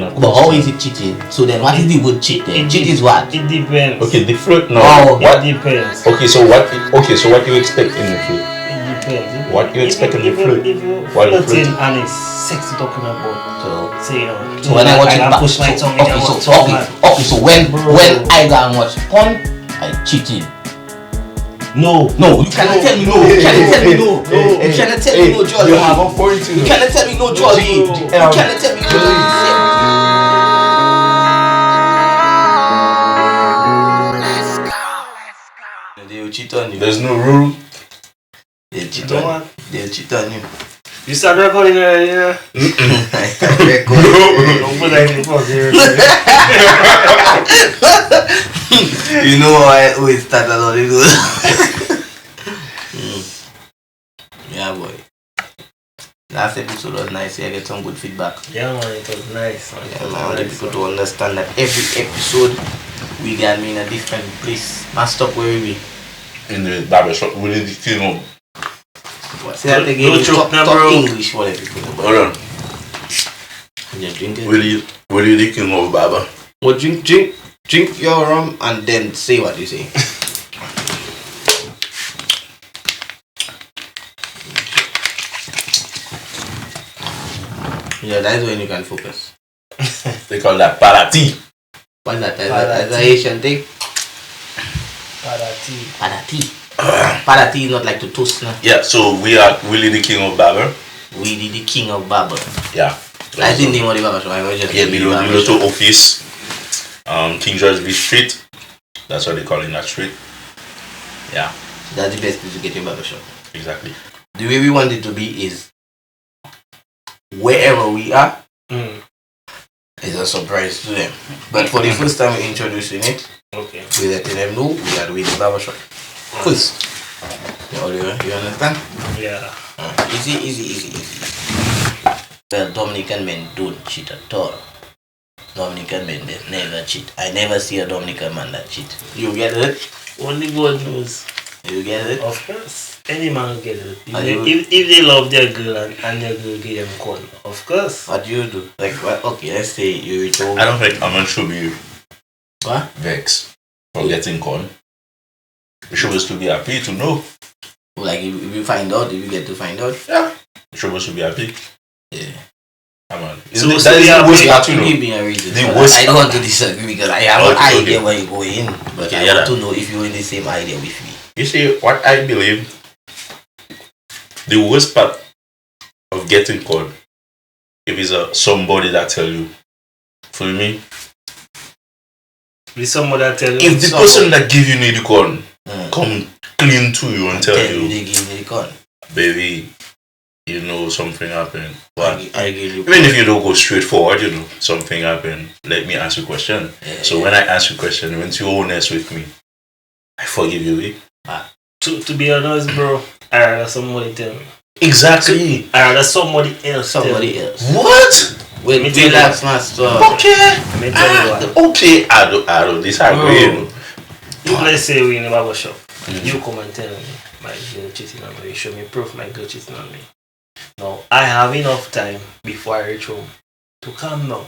asking a question. But how is it cheating? So then what is the word cheat then? Cheat is what? It depends. Okay, the flirt now. Oh, what? It depends. Okay, so what you expect in the flirt? It depends. What you expect in the flirt? If you What you flirting flirt? and it's sexy talking about, So say So when I watch it back, push my tongue in okay, your so tongue. so when I go and watch porn, I cheating. No, You cannot tell me no. You cannot tell me no. You cannot tell me no, Georgie. You have a point to You cannot tell me no, Georgie. You cannot tell me no. They will cheat on you. There's no rule. They'll cheat on you. They'll cheat on you. you start recording already, yeah? Don't put that in the phone, You know how I always start a lot of those. Yeah, boy. Last episode was nice. I get some good feedback. Yeah, man, it was nice. Man. Yeah, man, I want people to understand that every episode we got me in a different place. MASTOK, where we? In the barbershop, we did the thing up. Say that again. Talk English for the people. Hold on. Yeah, drink it. Will you the king of barber? Well, drink your rum and then say what you say. Yeah, that's when you can focus. They call that parati. What's that? That's a Haitian thing? Parati. Parati is not like to toast now. Yeah, so we are Willie the king of barber. We did the king of barber. Yeah. I didn't name of the barber shop. I was just Yeah, the little office. King George V Street. That's what they call in that street. Yeah. That's the best place to get your barber shop. Exactly. The way we want it to be is wherever we are is a surprise to them. But for the first time we're introducing it, Okay. we're letting them know we are doing the barber shop. First. You understand? Yeah. Easy. Well, Dominican men don't cheat at all. Dominican men, they never cheat. I never see a Dominican man that cheat. You get it? Only God knows. You get it? Of course. Any man will get it. If they love their girl and their girl give them corn, of course. What do you do? Like, what? Okay, let's say you reach home. I don't think a man should be What? vexed for getting con. You're supposed to be happy to know. Like, if you find out, if you get to find out. Yeah. You're supposed to be happy. Yeah. Come on. So That is we the are worst happy. part to know. Give me a reason. The So worst I don't want to disagree because I have an Okay, idea okay. where you go in. But Okay, I yeah, want that. to know if you're in the same idea with me. You see, what I believe, the worst part of getting con, if it's somebody that tell you, for me, With someone that tell you. if the person that give you the con come clean to you and tell you, they give me the con. baby, you know something happened. But I give you even if you don't go straight forward, you know something happened. Let me ask you a question. So when I ask you a question, when you're honest with me, I forgive you. To be honest, bro, I rather somebody tell me. Exactly. I rather somebody else tell somebody me. else. What? Wait, Me tell you relax, master. Okay. Let me tell you what. Okay. I don't disagree. You know. If let's say we in a barber shop, you come and tell me my girl cheating on me, you show me proof my girl cheating on me. Now I have enough time before I reach home to calm down.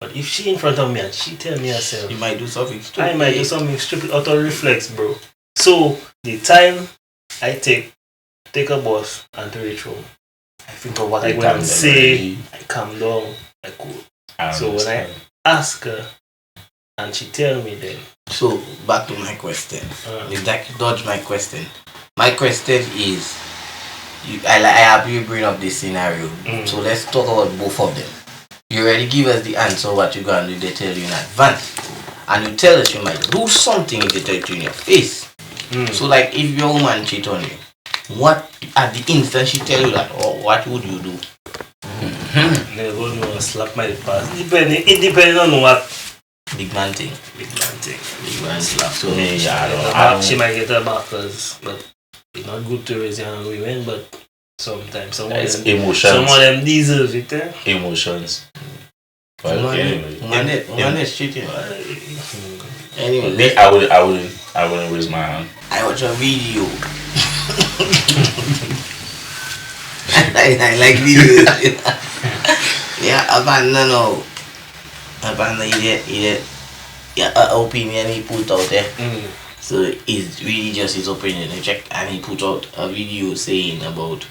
But if she in front of me and she tell me herself, You might do something stupid. I might do something stupid out of reflex, bro. So the time I take a bus and to reach home, I think of what I want to say, I calm down, I cool. So when I ask her and she tell me then. So back to my question. You dodge my question. My question is, I have you bring up this scenario. So let's talk about both of them. You already give us the answer what you're gonna do. They tell you in advance, and you tell us you might do something if they tell it in your face. So like if your woman cheat on you, what at the instant she tell you that, or what would you do? Never know, slap my pass. It depends on what. Big man thing. Big man thing. Big man slap. So She might get her back, but it's not good to raise young women, but sometimes some of them deserve it. Emotions. Well, anyway, woman is cheating. Anyway, me, I wouldn't raise my hand. I watch a video. I like videos. Yeah, no. Apparently, opinion he put out there. So it's really just his opinion. I checked and he put out a video saying about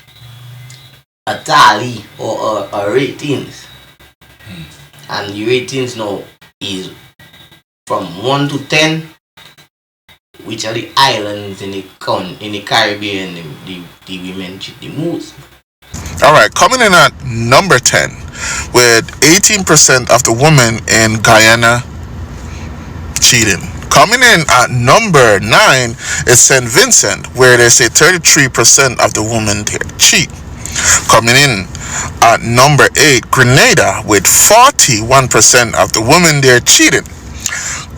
a tally or a ratings. And the ratings now is from 1 to 10, which are the islands in the Caribbean the women cheat the most. Alright, coming in at number 10 with 18% of the women in Guyana cheating. Coming in at number 9 is St. Vincent, where they say 33% of the women there cheat. Coming in at number 8, Grenada, with 41% of the women there cheating.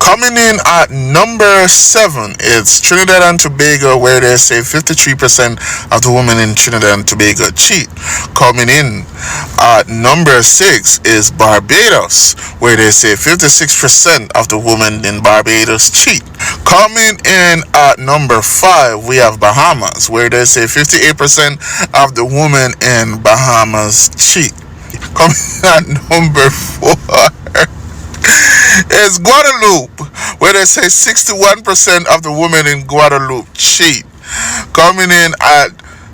Coming in at number 7 is Trinidad and Tobago, where they say 53% of the women in Trinidad and Tobago cheat. Coming in at number 6 is Barbados, where they say 56% of the women in Barbados cheat. Coming in at number 5, we have Bahamas, where they say 58% of the women in Bahamas cheat. Coming at number 4 is Guadeloupe, where they say 61% of the women in Guadeloupe cheat. Coming in at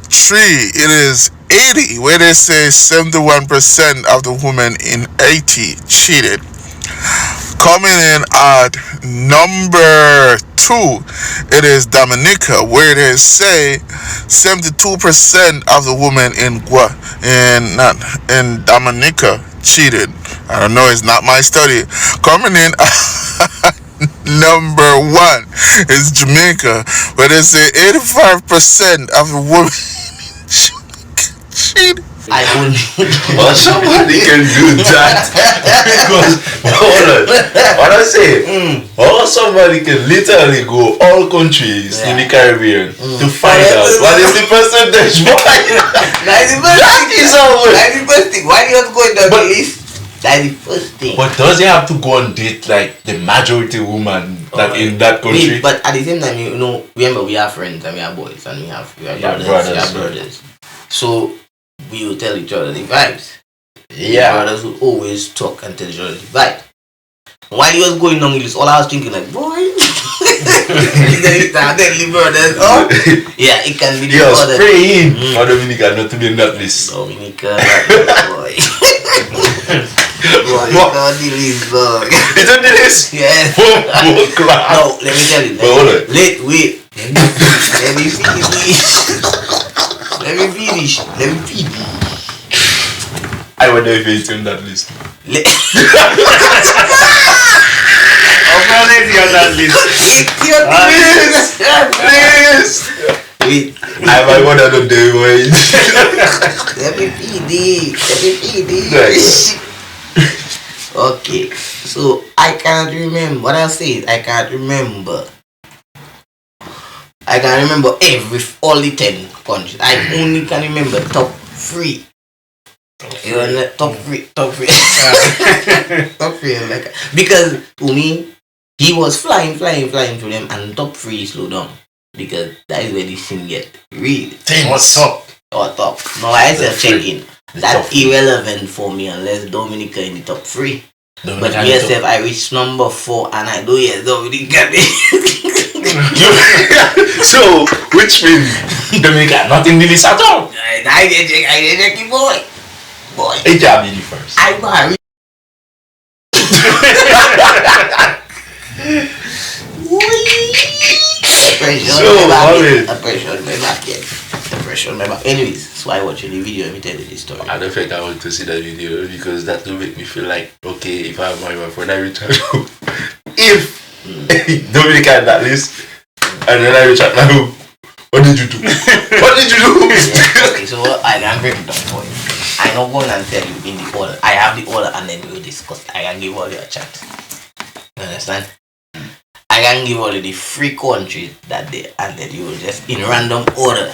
3, it is Haiti, where they say 71% of the women in Haiti cheated. Coming in at number 2, it is Dominica, where they say 72% of the women in Dominica cheated. I don't know, it's not my study. Coming in number 1 is Jamaica, where they say 85% of the women cheated. I only. Well, somebody can do that because hold on. What I say? Or somebody can literally go all countries in the Caribbean to find out what is the percentage. That is always. That's the first thing. Why do you have to go in the list? That's the first thing. But does he have to go and date like the majority woman that in that country? But at the same time, you know, remember we have friends and we have boys and we have brothers. So we will tell each other the vibes. Yeah. Brothers will always talk and tell each other the vibe. While he was going on this, all I was thinking like, boy, brothers. Oh, yeah, it can be the other. Praying for Dominica not to be in that list. Dominica, boy. Boy, it's on the list, boy. It's on the list? Yes. No, let me tell you. Wait. Let me finish. I wonder if it's in that list. On that list. Please. Wait. I might want to do it. Let me feed Nice. Okay. So I can't remember. What I'll say is I can't remember all the 10 countries. I only can remember top 3. You know, top 3. Top 3 like, because to me he was flying to them, and top 3 slowed down because that is where the scene get real. What's up? Or top. No, I said checking. That's irrelevant for me unless Dominica in the top 3. But yes, if I reach number 4 and I do yes, Dominica. So, which means Dominica not in the list at all. I did check it, boy. It can be the first. I married. Anyways, so I watched the video and me tell you this story. I don't think I want to see that video because that will make me feel like, okay, if I have my friend, I reach out. If Dominica in that list, and then I reach out now, what did you do? Okay, so I can break it down for you. I'm not going to tell you in the order. I have the order and then we'll discuss. I can give all you a chat. You understand? I can give all the 3 countries that they and then you will just in random order.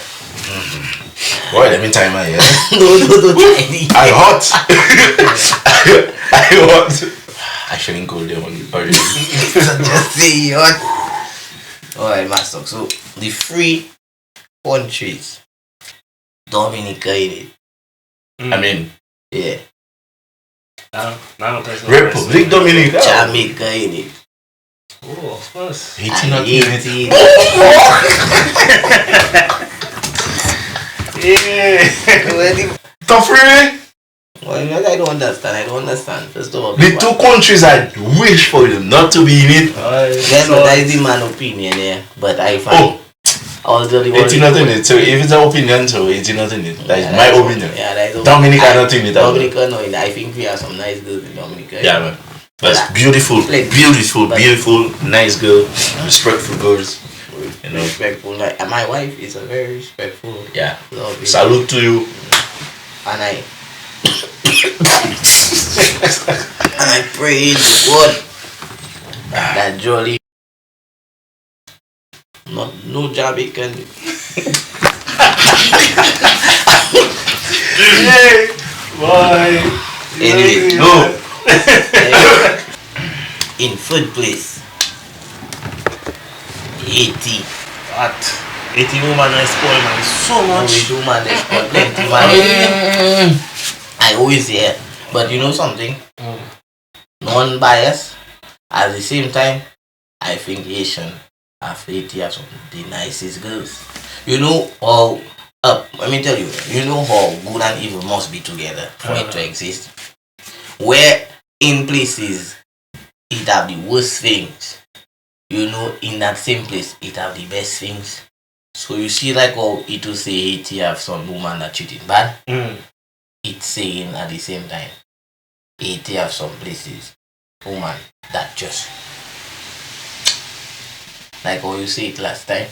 Boy, let me time my hair. No, tiny. I hot. I shouldn't go there on already. Just say hot. Alright, MASTOK. So the 3 countries, Dominica in it. I mean, yeah. Republic Dominica. Jamaica in it. Oh, of course. Haiti not in it. Yeah. Tough really? Well, I don't understand. First of all, The two countries I wish for them not to be in it. yes, but that is the man opinion, yeah. But I find although the Haiti not in it. So if it's an opinion, so Haiti not in it. That is my opinion. Yeah, that is Dominica not in it. Dominica no in it. I think we have some nice girls in Dominica. Yeah, man. That's beautiful, beautiful, nice girl, respectful girls. You know, respectful. Like, and my wife is a very respectful. Yeah. Lovely. Salute to you. And I and I pray to God that Jolly no Jamaican. Hey, boy. Anyway, No. In third place, Haiti. What? 80 woman I spoil man so much. We do man, there's plenty man. I always hear, but you know something? Non-bias. At the same time, I think Asian Haiti have some of the nicest girls. You know how let me tell you, you know how good and evil must be together for it to exist. Where in places it have the worst things, you know, in that same place it have the best things. So you see like how it will say Haiti have some woman that treated bad. It's saying at the same time Haiti have some places woman that just like how you say it last time.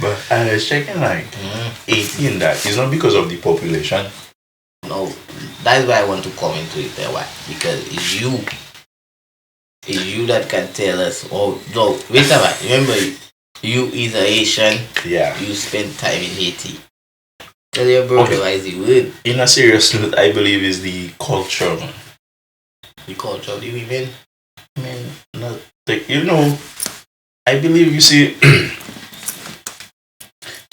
But I was checking like 18 that it's not because of the population. No, that's why I want to come into it. Why? Because it's you that can tell us. Oh no, wait a minute. Remember, you is a Asian. Yeah. You spend time in Haiti. Tell your brother why is the word. In a serious note, I believe is the culture, man. The culture of the women. Man, not like, you know, I believe you see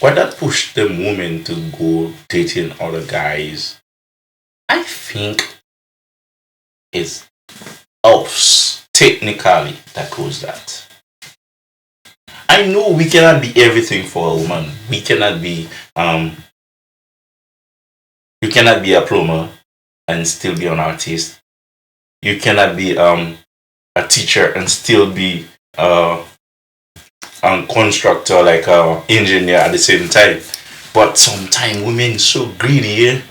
why that pushed them women to go dating other guys. I think it's us technically that goes that. I know we cannot be everything for a woman. We cannot be you cannot be a plumber and still be an artist. You cannot be a teacher and still be a constructor, like a engineer at the same time. But sometimes women so greedy, eh?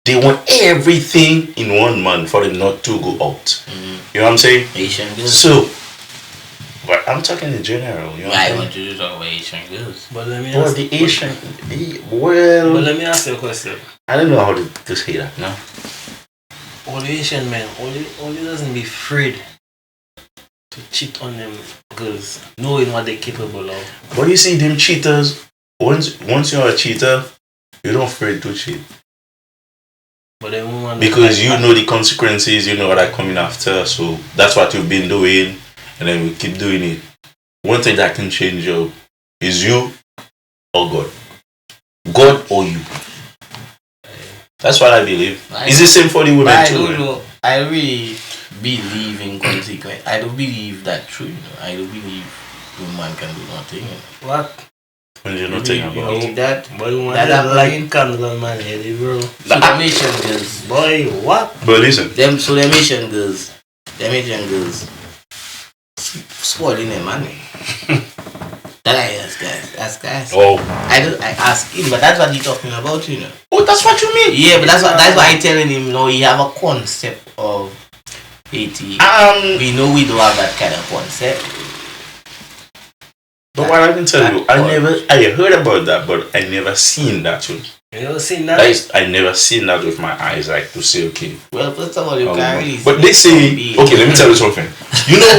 They want everything in one man for them not to go out. You know what I'm saying? Asian girls. So, but I'm talking in general. You know I want you to talk about Asian girls. But let me well, ask the Asian, well, but let me ask you a question. I don't know how to say that now. All the Asian men, all they doesn't be afraid to cheat on them girls, knowing what they're capable of. But you see, them cheaters, once you're a cheater, you're not afraid to cheat. But then woman Because you know the consequences, you know what are coming after, so that's what you've been doing, and then we keep doing it. One thing that can change you is you or God. God or you. That's what I believe. It's the same for the women I too. don't Man. know. I really believe in consequence. I don't believe that true. You know? I don't believe woman can do nothing. You know? what? When you're not talking You about. believe that? But woman That that I'm like lying? candle man head, bro. So them Asian girls, Boy, what? But listen, them Asian girls, spoiling them money. That I ask guys. oh, I ask him, but that's what he's talking about, you know. that's what you mean. Yeah, but that's why I'm telling him, you know, he have a concept of Haiti. We know we don't have that kind of concept. But what I can tell you, I heard about that, but I never seen that. You never seen that? I never seen that with my eyes, like to say, okay. Well, first of all, you can't really. But they say, okay, let me tell you something. You know,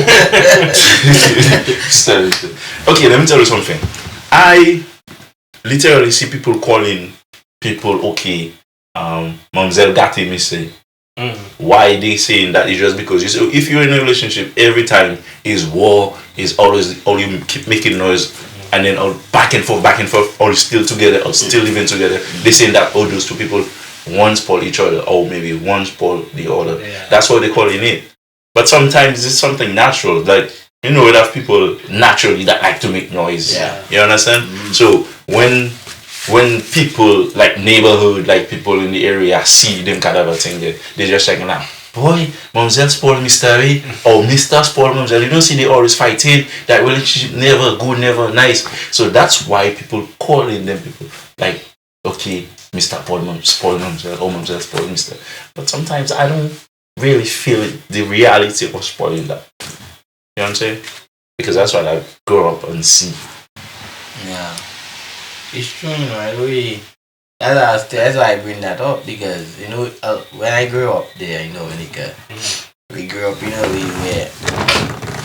okay, let me tell you something. I literally see people calling people, okay, Mamzelle Gatti, me say. Why they saying that is just because you say if you're in a relationship every time is war, is always all you keep making noise and then all back and forth or still together or still living together, they saying that all those two people one spoil each other, or maybe one spoil the other. Yeah. That's what they call it. But sometimes it's something natural. Like, you know, we have people naturally that like to make noise. Yeah. You understand? So when people like neighborhood, like people in the area see them kind of a thing, they just checking out. Boy, Mamselle spoil Mr. A, or Mr. spoil Mamselle. You don't see they always fighting. That relationship never good, never nice. So that's why people calling them people like, okay, Mr. spoil Mamselle, or Mamselle spoil Mr. But sometimes I don't really feel the reality of spoiling that. You know what I'm saying? Because that's what I grow up and see. Yeah. It's true, you know, I really. That's why I bring that up, because you know when I grew up there, you know, we grew up in a way where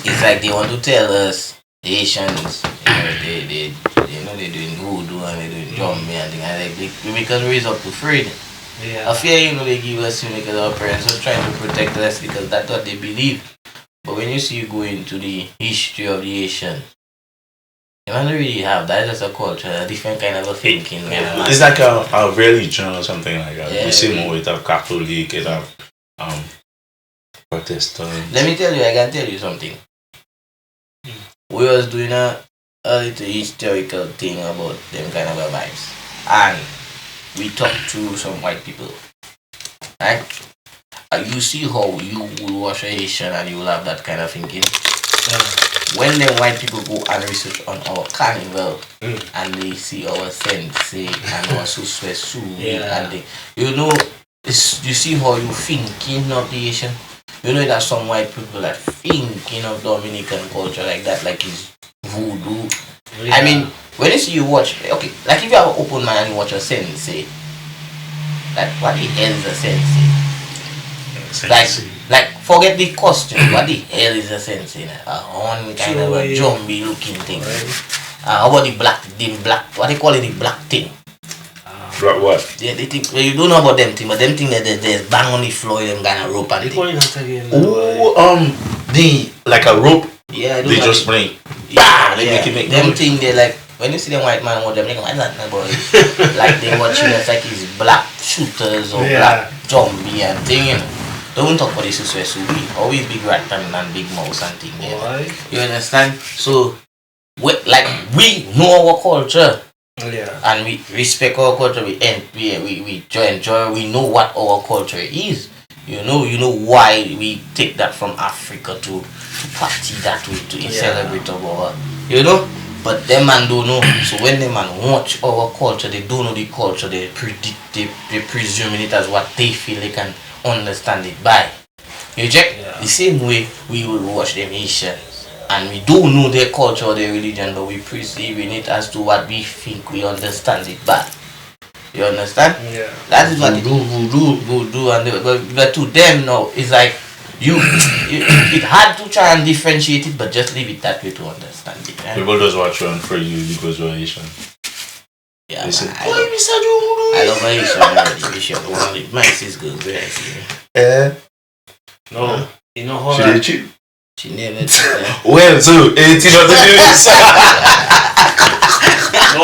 it's like they want to tell us the Asians, you know, they're doing voodoo and they're doing drumming and things like that. We because raised up to freedom. Yeah. I fear, you know, they give us, you know, because our parents are trying to protect us because that's what they believe. But when you see you go into the history of the Asian, you don't really have that. It's just a culture, a different kind of a thinking. Yeah. It's like a religion or something like that. Yeah, We see really. more with a Catholic, it have Protestant. Let me tell you, I can tell you something. We was doing a little historical thing about them kind of a vibes. And we talked to some white people. Right? You see how you will watch a Haitian and you will have that kind of thinking. When the white people go and research on our carnival and they see our sensei and our suswesu and they, you know, you see how you thinking of the Asian. You know that some white people are thinking of Dominican culture like that, like it's voodoo. Yeah. I mean, when you see you watch, okay, like if you have an open mind and you watch a sensei, like what the hell is a sensei? Like forget the costume. What the hell is a sensei? A horn kind of a zombie looking thing. How about the black, what they call it, the black thing? What? Yeah, they think, well, you don't know about them thing, but them thing that there's bang on the floor, them kind of rope and They call it that again. like a rope. Yeah, They just bring. Yeah, They make it make them noise. thing they like when you see them white man watch them, they go, what's that, my boy? Like they watching us like it's black shooters or black zombie and thing, you know. Don't talk about this is we always big rat and big mouse and thing. Yeah. You understand? So we know our culture. And we respect our culture. We enjoy. We know what our culture is. You know why we take that from Africa to party that way to celebrate our. You know. But them man don't know. So when them man watch our culture, they don't know the culture. They presuming it as what they feel they can understand it by. You check? The same way we will watch them Asians and we don't know their culture or their religion, but we perceiving it as to what we think we understand it by. You understand? Yeah. That is what they do, voodoo and but to them now it's like it's hard to try and differentiate it, but just leave it that way to understand it. Right? People just watch on for you because you're Asian. Yeah, They say, I love my Asian. My sis girl, very nice. No, you know how She did cheat? She never did. Well, so 18 of the news. No,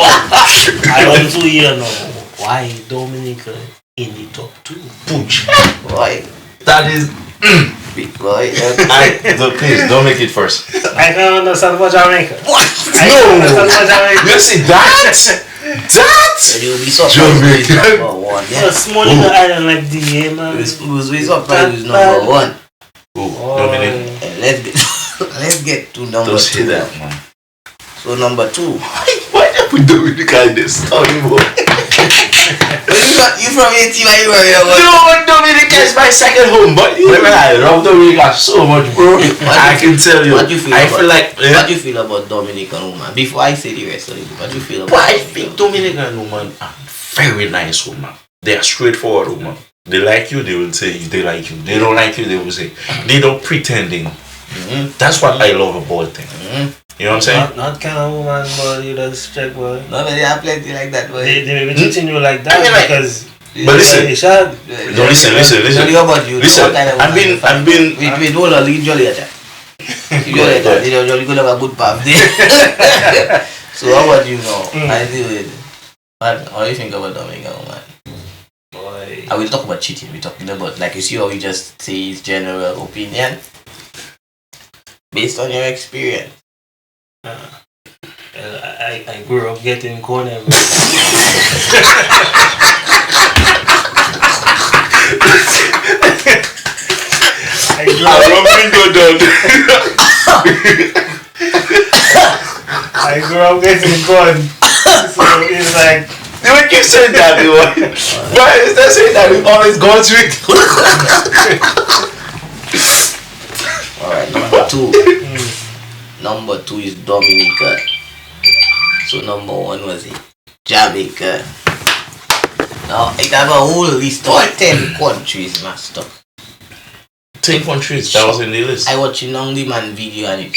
I want to hear now why Dominica in the top 2. Pooch. Boy, That is. big boy. Please don't make it first. I can understand for Jamaica. What? I can understand for Jamaica. You see that? You'll be surprised. Jamaica. Number one. Yeah. Yeah. Small in the island like DA, man. We'll be surprised with number one. Dominic. And let's get to number Don't say 2. that, man. So number 2. Why did we do the kind of story, bro? You from 80, why you worried about? No, Dominica is my second home, but I love Dominica so much, bro. I can tell you. What you feel I about, feel like. What do you feel about Dominican woman? Before I say the rest of it, what do you feel about? But I think Dominican women are very nice women. They are straightforward women. They like you, they will say they like you. They don't like you, they will say. They don't pretending. That's what I love about them. You know what I'm saying? Not kind of woman, but you just check, boy. No, but they have plenty like that, boy. They may be treating you like that I mean, like, because. But listen. They No, listen. Tell about you. Listen, What kind of I've woman been. Wait, hold on, leave Jolly at that. Jolly at that. Jolly could have a good path there. So how about you now? I deal with it. How do you think about Dominican woman? Boy. I will talk about cheating. We're talking about, like, you see how we just say his general opinion based on your experience. I grew up getting corner. I grew up getting corn. So it's like, You would keep saying that, why is that saying that we've always gone through it? Alright, number 2. Number 2 is Dominica. So number 1 was it Jamaica. Now it have a whole list of 10 countries, MASTOK. 10 countries, that was in the list. I watching on the man video and it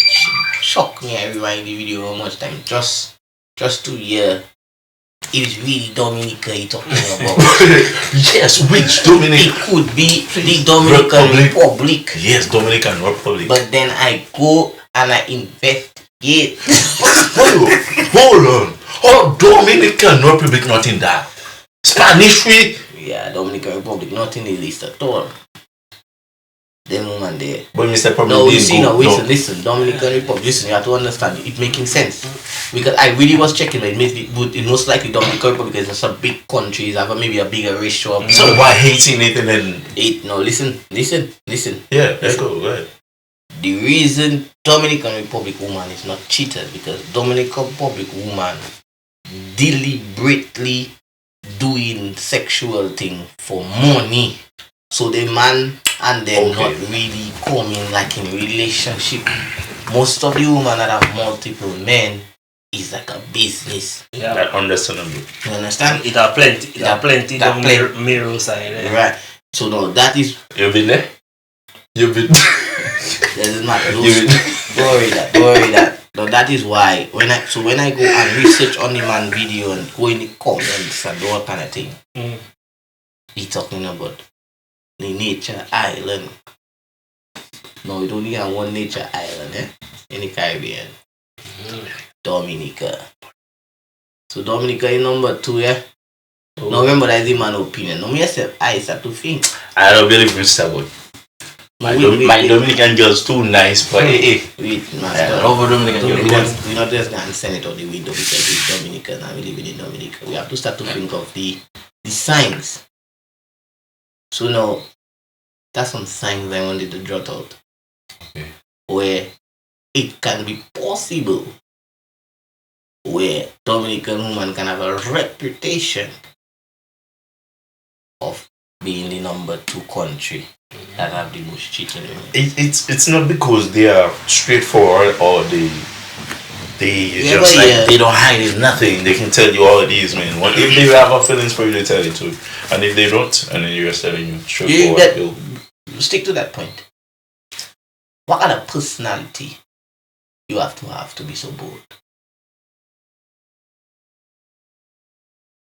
shocked me. I rewind the video how much time just to hear it is really Dominica he talking about. Yes, which Dominican? It could be the Dominican Republic. Yes, Dominican Republic. But then I go and I investigate. Hold on. Oh, Dominican Republic not in that. Spanish free? Yeah, Dominican Republic not in the list at all. The moment there. But Mr. Problem No, you see, no, listen, Dominican Republic, listen, you have to understand it making sense. Because I really was checking, but it most likely Dominican Republic is just a big country, it's have maybe a bigger ratio of so why hating it and then no, listen. yeah, let's go ahead. The reason Dominican Republic woman is not cheated because Dominican Republic woman deliberately doing sexual thing for money. So the man and them not really coming like in relationship. Most of the women that have multiple men is like a business. yeah, That understandable. You understand? it are plenty. It are plenty. It are The mirror side. Right. So no, that is You've been there? You've been doesn't matter. Don't worry that. No, that is why when I go and research on the man video and go in the comments and all kind of thing, he talking about the nature island. No, we don't have one nature island, in the Caribbean. Dominica. So Dominica is number 2, yeah? Now remember that is the man opinion. No, myself, I start to think. I don't believe Mr. Boy. My Dominican girl's too nice, but Wait, man. over Dominican girl. We're not just going to send it out the window because it's Dominican and we live in Dominica. We have to start to think of the signs. So now, that's some signs I wanted to jot out. Okay. Where it can be possible where Dominican woman can have a reputation of being the number 2 country that have the most cheating women. It's not because they are straightforward or they Yeah, just but like yeah. they don't hide it, nothing. They can tell you all of these, man. What if they have a feelings for you to tell it to, and if they don't, and then you're just telling you straightforward. You stick to that point. What kind of personality you have to be so bold?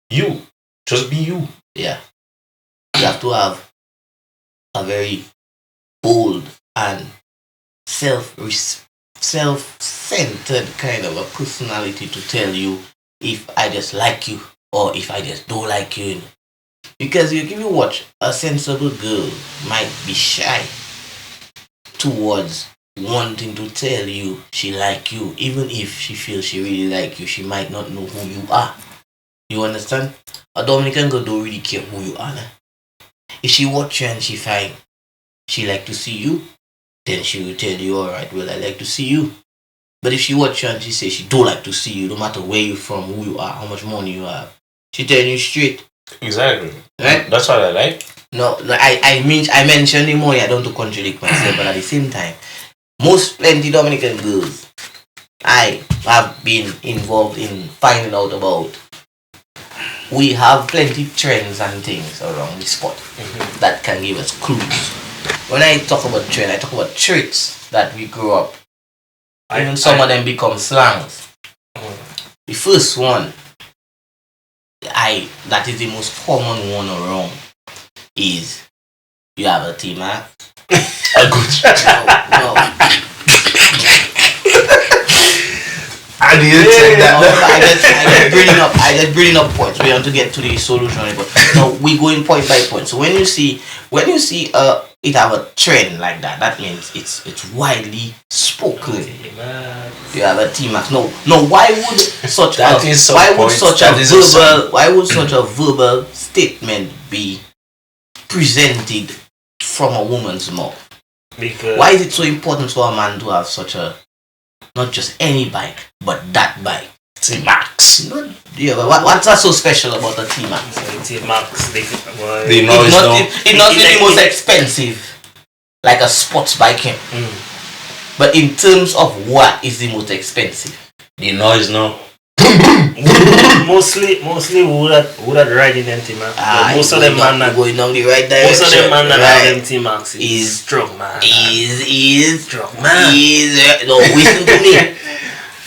You just be you. Yeah. You have to have a very bold and self-centered kind of a personality to tell you if I just like you or if I just don't like you. Because if you watch, a sensible girl might be shy towards wanting to tell you she like you. Even if she feels she really like you, she might not know who you are. You understand? A Dominican girl don't really care who you are. Nah? If she watch you and she find she like to see you, then she will tell you, alright, well, I like to see you. But if she watch you and she say she don't like to see you, no matter where you're from, who you are, how much money you have, she tell you straight. Exactly. Right? That's what I like. No, I mentioned the money, I don't to contradict myself, but at the same time, most plenty Dominican girls I have been involved in finding out about. We have plenty trends and things around the spot that can give us clues. When I talk about trend, I talk about traits that we grew up. Even some of them become slangs. The first one, that is the most common one around, is you have a team, huh? A good. No. I didn't take that. I just bringing up points. We want to get to the solution, but now we going point by point. So when you see it have a trend like that, that means it's widely spoken. You have a T-Max. No, why would such a verbal statement be presented from a woman's mouth? Because why is it so important for a man to have such a, not just any bike, but that bike? T-Max. What's so special about a T-Max? T-Max, it's not the most expensive, like a sports bike. But in terms of what is the most expensive? The noise, no. mostly who that riding them T-Max. Most of them man that going down the right direction. Most of them man that have them T-Max is strong man. Is strong man. No, listen to me.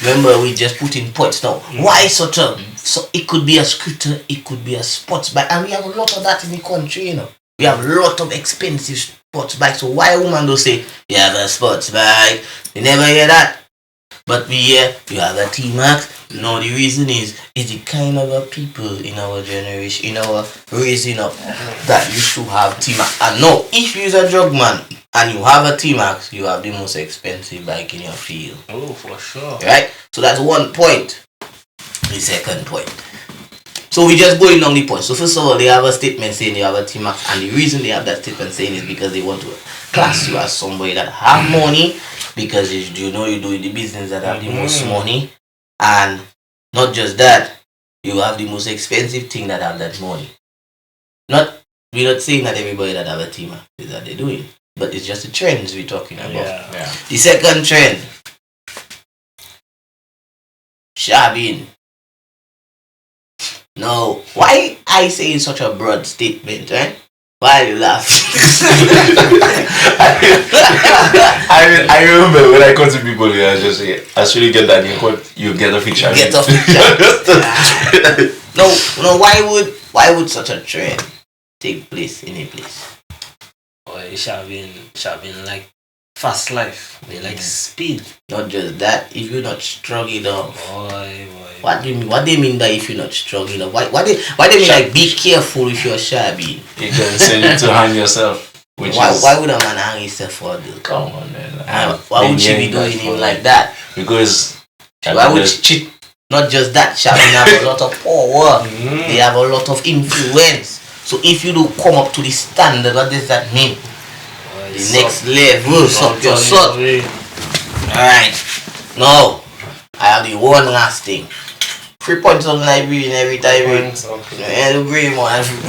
Remember, we just put in points now. Why such a, so it could be a scooter, it could be a sports bike, and we have a lot of that in the country, you know. We have a lot of expensive sports bikes. So why a woman don't say you have a sports bike? You never hear that. But we hear you have a T-Max. No, the reason is the kind of a people in our generation, in our raising up, that you should have T-Max. And no, if you're a drug man and you have a T-Max, you have the most expensive bike in your field. Oh, for sure. Right? So that's one point. The second point. So we just going down the point. So first of all, they have a statement saying they have a T-Max, and the reason they have that statement saying is because they want to class you as somebody that have money, because you know you're doing the business that have the most money, and not just that, you have the most expensive thing that have that money. We're not saying that everybody that have a T-Max is that they're doing, but it's just the trends we're talking about. Yeah. The second trend, shabbing. No, why I say such a broad statement, right? Why you laugh? I remember when I come to people here, I just say, as soon as you get that you get a picture. Get a picture. No. Why would such a trend take place in a place? Boy, shaving like fast life. They like speed. Not just that. If you're not strong enough. Boy. What do they mean by if you're not strong enough? Why they mean like be careful if you're shabby? You can send you to hang yourself. Why would a man hang himself for a bill? Come on, man. Why would she be doing him like that? Because why would she cheat? Not just that, Shabin have a lot of power. They have a lot of influence. So if you do come up to the standard, what does that mean? The next level, suck your salt. Alright. Now, I have the one last thing. 3 points on library every time. Every one. 3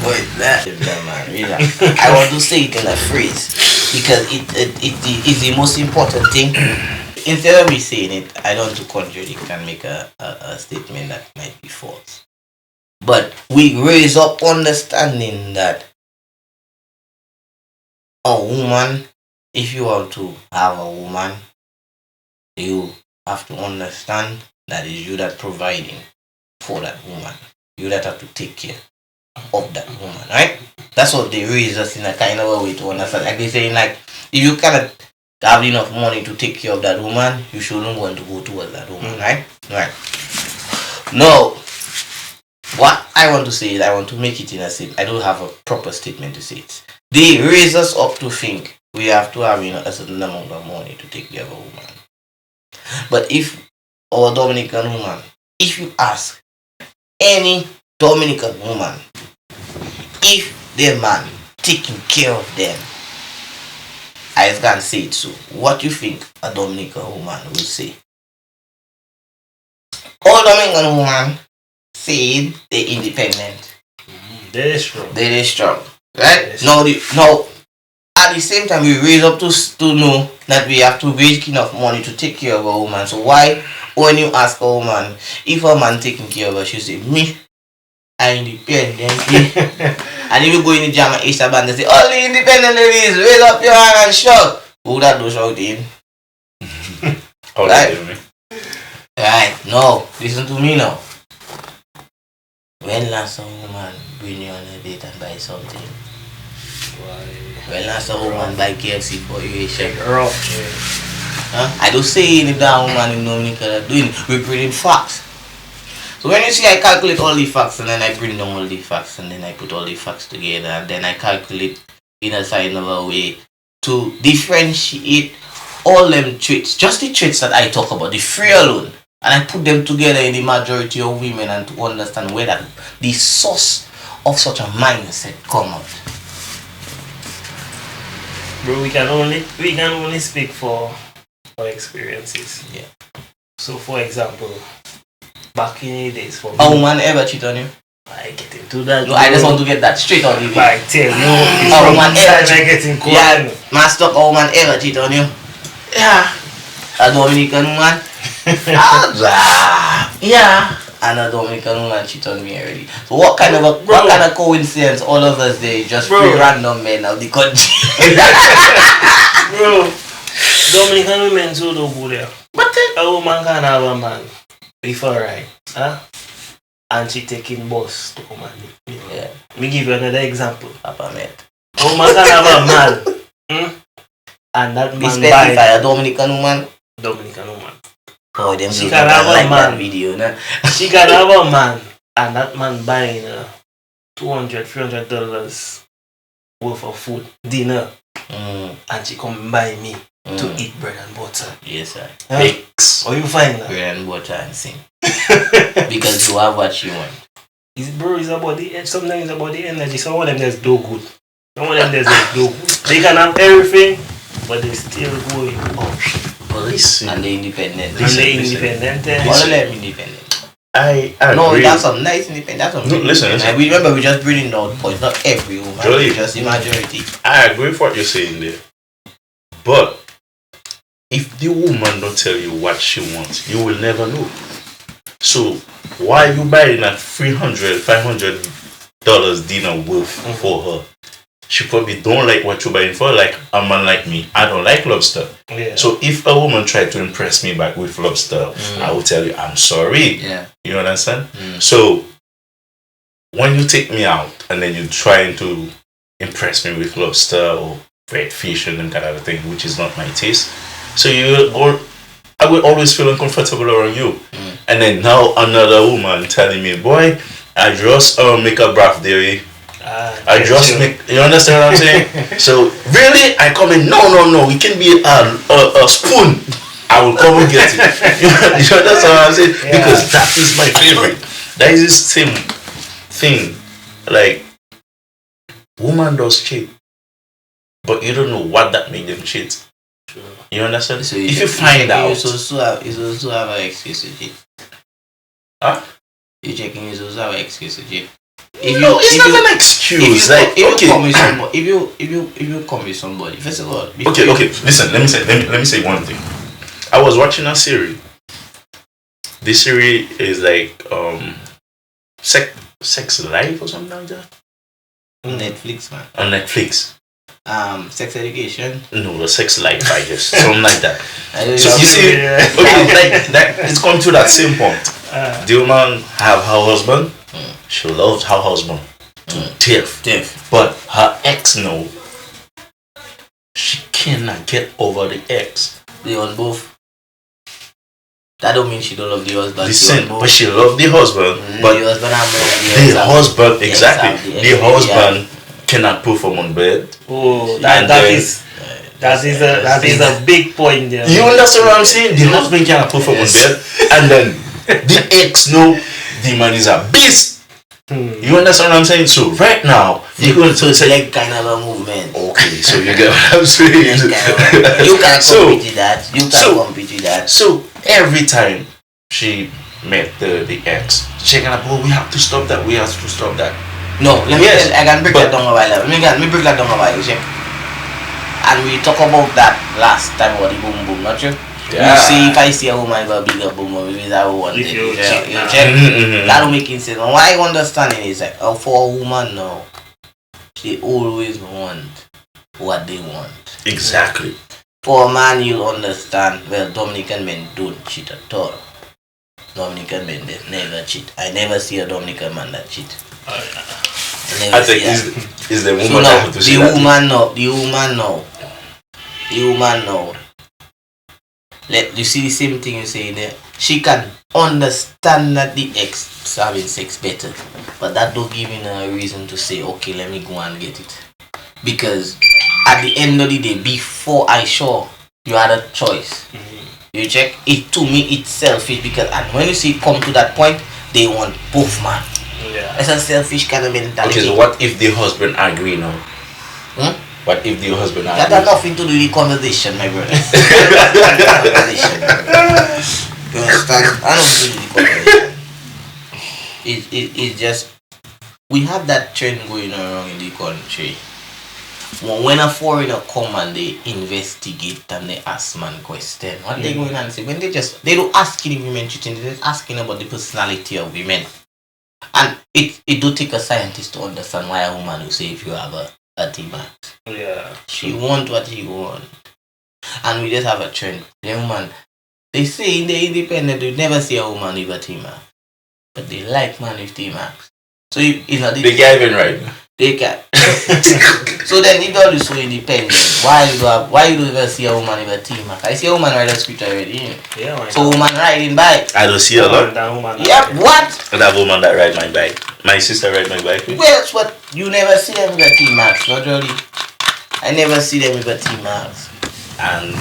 points. I want to say it in a phrase because it is the most important thing. Instead of me saying it, I don't want to contradict and make a statement that might be false. But we raise up understanding that a woman, if you want to have a woman, you have to understand that it's you that providing for that woman. You that have to take care of that woman, right? That's what they raise us in a kind of a way to understand. Like they saying, like, if you cannot have enough money to take care of that woman, you shouldn't want to go towards that woman, right? Right. No. What I want to say is I want to make it in a statement. I don't have a proper statement to say it. They raise us up to think we have to have a certain amount of money to take care of a woman. But if our Dominican woman, if you ask any Dominican woman, if their man taking care of them, I can say it so. What do you think a Dominican woman will say? All Dominican woman saying they're independent. They're strong. They're strong. Right? Now, at the same time, we raise up to know that we have to raise enough money to take care of a woman. So why, when you ask a woman, if a man taking care of her, she say, me, I'm independent. And if you go in the jam and Easter band, they say, all the independent ladies, raise up your hand and shout. Who that do shouting? Right? Right, no, listen to me now. When last a woman bring you on a date and buy something? When last a woman buy KFC for you, shake her up. I don't say if that woman in Dominica doing repeating facts. So when you see I calculate all the facts and then I bring down all the facts and then I put all the facts together and then I calculate in a side of a way to differentiate all them traits, just the traits that I talk about, the three alone, and I put them together in the majority of women and to understand where that the source of such a mindset come out. Bro, we can only speak for our experiences. Yeah. So for example, back in the days for me, A woman ever cheat on you? I get into that. No, I just want to get that straight on the I tell you, A from woman inside ever I get in cold. Yeah, MASTOK, a woman ever cheat on you? Yeah. A Dominican woman? Yeah. And a Dominican woman cheat on me already. So what kind of coincidence all of us there just three random men of the country? Bro, Dominican women so do good there. But A woman can have a man before right, huh? And she taking bus to come and meet me. yeah, Me give you another example. Papa met. A woman can have a man, and that We man specify buy a Dominican woman. Dominican woman. Oh, them She people can have a like man. that video, nah? She can have a man, and that man buying $200-$300 worth of food, dinner, and she come buy me to eat bread and butter. Yes, sir. Mix. Or you find that? Bread and butter and sing. Because you have what you want. It's about the edge. Sometimes it's about the energy. Some of them just do good. Some of them just do good. They can have everything, but they still going up. Listen. And they independent. And they independent. All of them independent. I No, agree. that's some nice independent. That's some No, listen. And we remember we just bringing down points. Not every woman. Jolly. Just the majority. I agree with what you're saying there. But if the woman don't tell you what she wants, you will never know. So why you buying that $300-$500 dinner worth for her? She probably don't like what you're buying for. Like a man like me, I don't like lobster. Yeah. So if a woman tried to impress me back with lobster, I will tell you I'm sorry. Yeah. You understand? So when you take me out and then you're trying to impress me with lobster or red fish and that kind of thing, which is not my taste, so I will always feel uncomfortable around you. And then now another woman telling me, boy, I just make a broth dairy. I just make, you understand what I'm saying? So really, I come in, no, it can be a spoon. I will come and get it. You understand what I'm saying? Yeah. Because that is my favorite. That is the same thing. Like, woman does cheat, but you don't know what that made them cheat. Sure. You understand? So if you find out, you also have an excuse to cheat. Huh? You checking you also have an excuse to cheat. No, it's not an excuse. Like, if okay, you come with somebody, if you come with somebody, first of all, okay. Listen, let me say one thing. I was watching a series. This series is like Sex Life or something like that Netflix, man. on Netflix. Sex education. No, the Sex Life, I guess, something like that. So So you see, okay, like that. It's come to that same point. The woman have her husband. She loves her husband to death. But her ex know she cannot get over the ex. They on both. That don't mean she don't love the husband. Listen, but she love the husband. But the husband and the husband, exactly. The husband cannot perform on bed. Oh, that is a big point there. You understand what I'm saying? The husband cannot perform on bed, and then the ex know the man is a beast. You understand what I'm saying? So right now you're going to say like kind of a movement. okay, so you get what I'm saying. You can't compete with that. You can't compete with that. So every time she met the ex, she gonna go, we have to stop that. No, let me Yes, I can break but- that down a while. Let me break that down a while, check. And we talk about that last time about the boom boom, not you? Yeah. You see, if I see a woman with a bigger boom boom, it means I will want If it. you check. check, That don't make sense. And what I understand is like, for a woman now, they always want what they want. Exactly. For a man, you understand. Well, Dominican men don't cheat at all. Dominican men they never cheat. I never see a Dominican man that cheat. I think is the woman So that now, have to say that. the woman now you see the same thing you say there. She can understand that the ex is having sex better, but that don't give her a reason to say, okay, let me go and get it. Because at the end of the day, before I saw you had a choice. You check it. To me, it's selfish because, and when you see it come to that point, they want both man. Yeah. It's a selfish kind of mentality. Okay, so what if the husband agree now? What if the husband agree? That has nothing to do with the conversation, my brother. Conversation. You understand? I don't do the conversation. It's just we have that trend going around in the country. When a foreigner come and they investigate and they ask man question, what they going and say when they don't ask any women cheating, they just asking about the personality of women. And it do take a scientist to understand why a woman will say if you have a T-Max. Yeah. She want what she want. And we just have a trend. The woman, they say in the independent, you never see a woman with a T-Max. But they like man with T-Max. So it's not they can't even right. They can. So then if you're so independent, why you don't ever see a woman with a T-Max? I see a woman ride a scooter already. Yeah, so woman riding bike. I don't see a lot. Yeah, what? I have a woman that ride my bike. My sister ride my bike. Well, but you never see them with a T-Max, not really. I never see them with a T-Max. And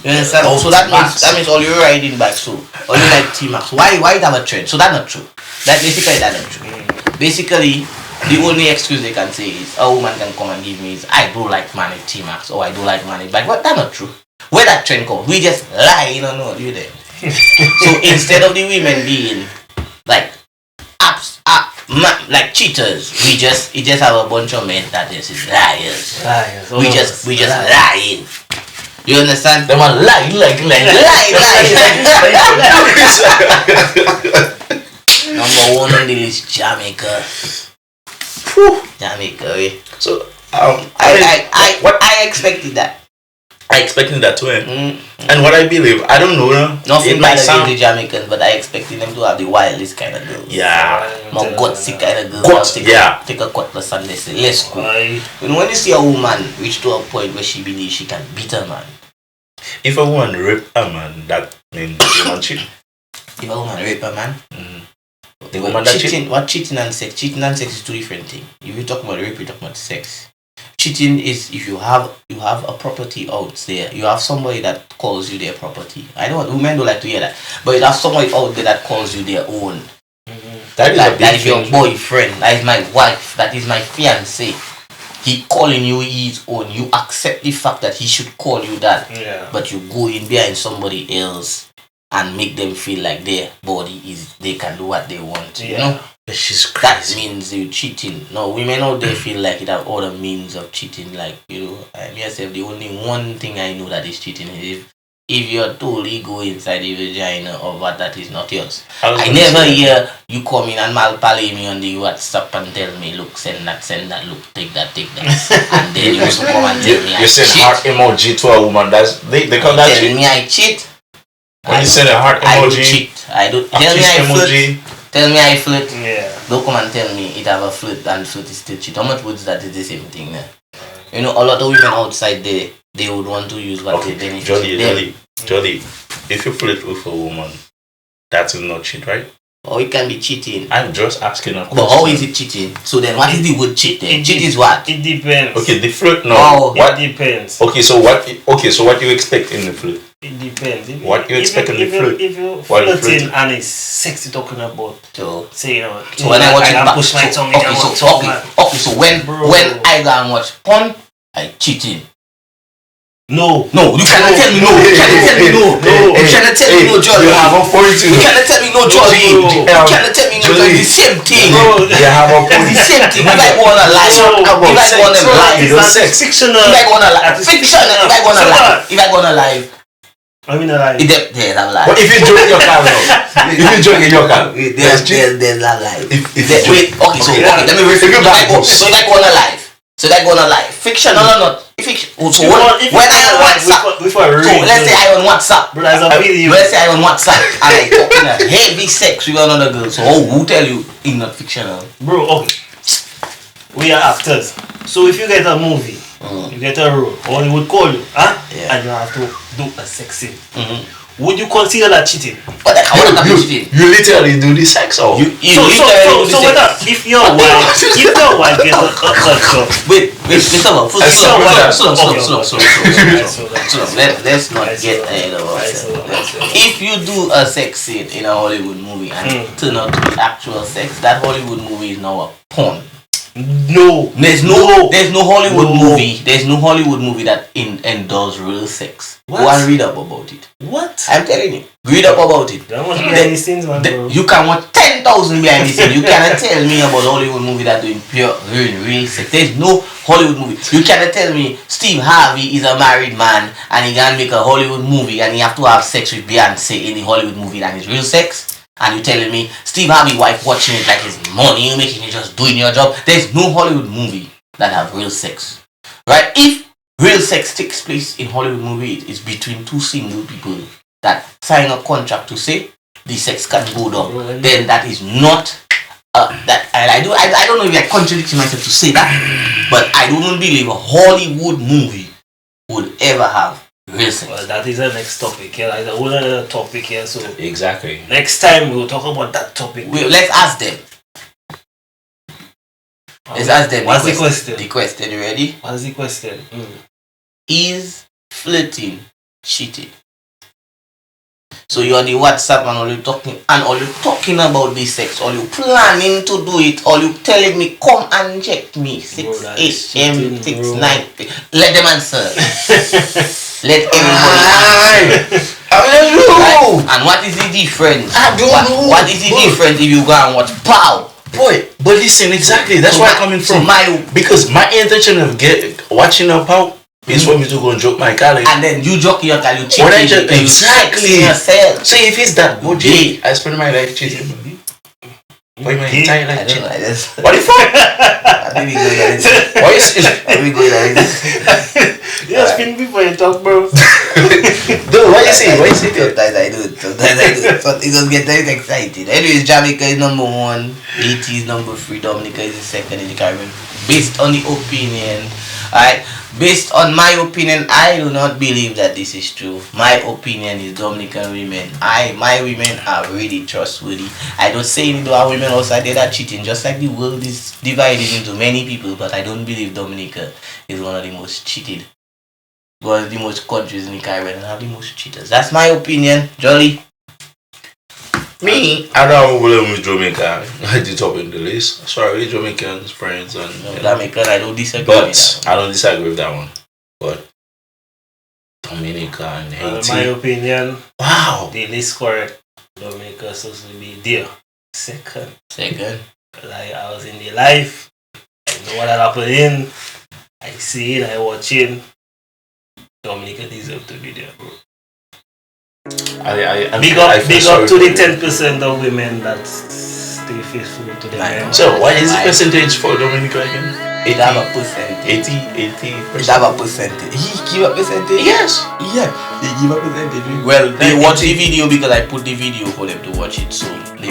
you understand? So that means all you're riding bike, so all you like T-Max. Why it have a trend? So that's not true. That's not true. Basically, the only excuse they can say is a woman can come and give me is I do like man with T-Max or I do like man with bike. But that's not true. Where that trend comes, we just lie, you don't know, you there. So instead of the women being like like cheaters, it just have a bunch of men that is liars. We just lying. You understand? Them are lie. Number one on the list, Jamaica. Jamaica, eh? So I expected that. I expected that too, and what I believe, I don't know. Nothing bad against the Jamaicans, but I expected them to have the wildest kind of girls. Yeah. More gutsy kind of girls. Take a cutlass and they say, let's go. When you see a woman reach to a point where she believes she can beat a man. If a woman rape a man, that means the woman cheat. If a woman rape a man, the woman that cheat. What cheating and sex? Cheating and sex is two different things. If you talk about rape, you talk about sex. Cheating is if you have a property out there, you have somebody that calls you their property. I know women don't like to hear that, but you have somebody out there that calls you their own. That is your boyfriend, that is my wife, that is my fiance. He calling you his own. You accept the fact that he should call you that, but you go in behind somebody else and make them feel like their body is they can do what they want. You know. She's crazy. That means you're cheating. No, women out there feel like it have other means of cheating. Like, myself, the only one thing I know that is cheating is if you're totally go inside the vagina of what that is not yours. I never hear you come in and malpally me on the WhatsApp and tell me, look, send that, look, take that. And then you also come and tell me I cheat. You send heart emoji to a woman, they call that cheat? Tell me I cheat. When you send a heart emoji, I do cheat. I do. Tell me I flirt. Tell me I flirt. Don't come and tell me it have a flirt and flirt is still cheat. How much words that is the same thing now? You know, a lot of women outside there, they would want to use what they benefit. Jolly, if you flirt with a woman, that is not cheat, right? Or it can be cheating. I'm just asking a question. But how is it cheating? So then what is the word cheat then? Cheat is what? It depends. Okay, the flirt It depends. Okay, so what you expect in the flirt? It depends. What you expect in the flirt? If you're flirting and it's sexy talking about, so when I watch it back, push my tongue so when I go and watch porn, I cheating. No, you cannot tell me no. You cannot tell me no. You cannot tell me no, Jolly. You have a point. You cannot tell me no, Jolly. You cannot tell me no, Jolly. It's the same thing. You have a point. It's the same thing. If I go on a live, it's fictional. If I go on a live, I mean alive. There's a live. But if you joke in your car now, if you joke in your car, there's a live. Wait, okay, let me reframe. So if I go on a live. Fictional or not? Fiction. So when I on WhatsApp, let's say I on WhatsApp. Let's say I on WhatsApp and I talking a heavy sex with another girl. So who tell you it's not fictional? Bro, okay. We are actors. So if you get a movie, you get a role, or he would call you, and you have to do a sex scene, would you consider that cheating? But I want to cheating. You literally do the sex or So whether if your wife gets a job. Wait, Mr. Let's not get ahead of ourselves. If you do a sex scene in a Hollywood movie and it turn out to be actual sex, that Hollywood movie is now a porn. No. There's no Hollywood movie. There's no Hollywood movie that endorses real sex. What? Go and read up about it. What? I'm telling you. Read up about it. Behind the scenes, man, bro. You can watch 10,000 behind the scenes. You cannot tell me about Hollywood movie that doing pure real sex. There's no Hollywood movie. You cannot tell me Steve Harvey is a married man and he can make a Hollywood movie and he have to have sex with Beyonce in the Hollywood movie that is real sex. And you telling me Steve Harvey wife watching it like it's money, you making it just doing your job. There's no Hollywood movie that have real sex. Right? If real sex takes place in Hollywood movie, it's between two single people that sign a contract to say the sex can go down. Then that is not that I don't know if I'm contradicting myself to say that, but I don't believe a Hollywood movie would ever have real sex. Well, that is the next topic here. Like a whole other topic here. So exactly. Next time we'll talk about that topic. Let's ask them. Let's ask them. What's the question? The question, you ready? What's the question? Is flirting cheating? So you're on the WhatsApp and all you talking about this sex, all you planning to do it, all you telling me come and check me 6 a.m. 6 9. Let them answer. Let everybody answer. Right? And what is the difference? I don't know. What is the difference if you go and watch Pow? Boy, but listen, exactly. That's where I'm coming from. Because my intention of watching a Pow is for me to go and joke my colleague. And then you joke your colleague cheating. Exactly. Yourself. So if it's that good, I spend my life cheating. My entire life cheating. What the fuck? Why you spin before you talk, bro. Dude, why you say? Sometimes I do it. Something just get very excited. Anyways, Jamaica is number 1. Haiti is number 3. Dominica is the second in the Caribbean. Based on the opinion, alright. Based on my opinion, I do not believe that this is true. My opinion is Dominican women. My women are really trustworthy. I don't say any other women outside there that cheating, just like the world is divided into many people, but I don't believe Dominica is one of the most cheated. One of the most countries in the Caribbean and have the most cheaters. That's my opinion. Jolly. Me, I don't believe with Jamaica at the top of the list. Sorry, Jamaicans, friends, and Jamaican, I don't disagree but with that. I don't disagree with that one. But Dominica and Haiti. In my opinion, wow, the list correct. Dominica is supposed to be there. Second. Like I was in the life. I know what happening. I see it. I watching. Dominica deserve to be there, bro. Big up to the 10% of women that stay faithful to the men. So what is the percentage for Dominica again? It have a percentage. 80%. It have a percentage. He give a percentage? Yes. Yeah, he give a percentage. Well, they watch the video because I put the video for them to watch it, so they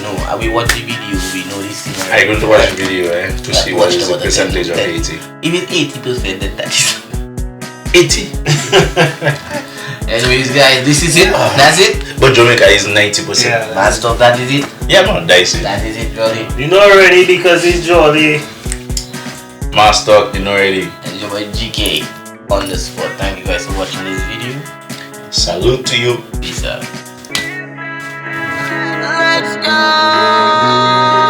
know. And we watch the video, we know this thing. I'm going to watch the video to see what is the percentage of 80. If it's 80%, then that is 80. Anyways, guys, this is it. That's it. But Jamaica is 90%. Yeah, MASTOK, that is it. Yeah, man, that's it. That is it, Jolly. You know already because it's Jolly. MASTOK, you know already. And your boy GK on the spot. Thank you guys for watching this video. Salute to you. Peace out. Let's go.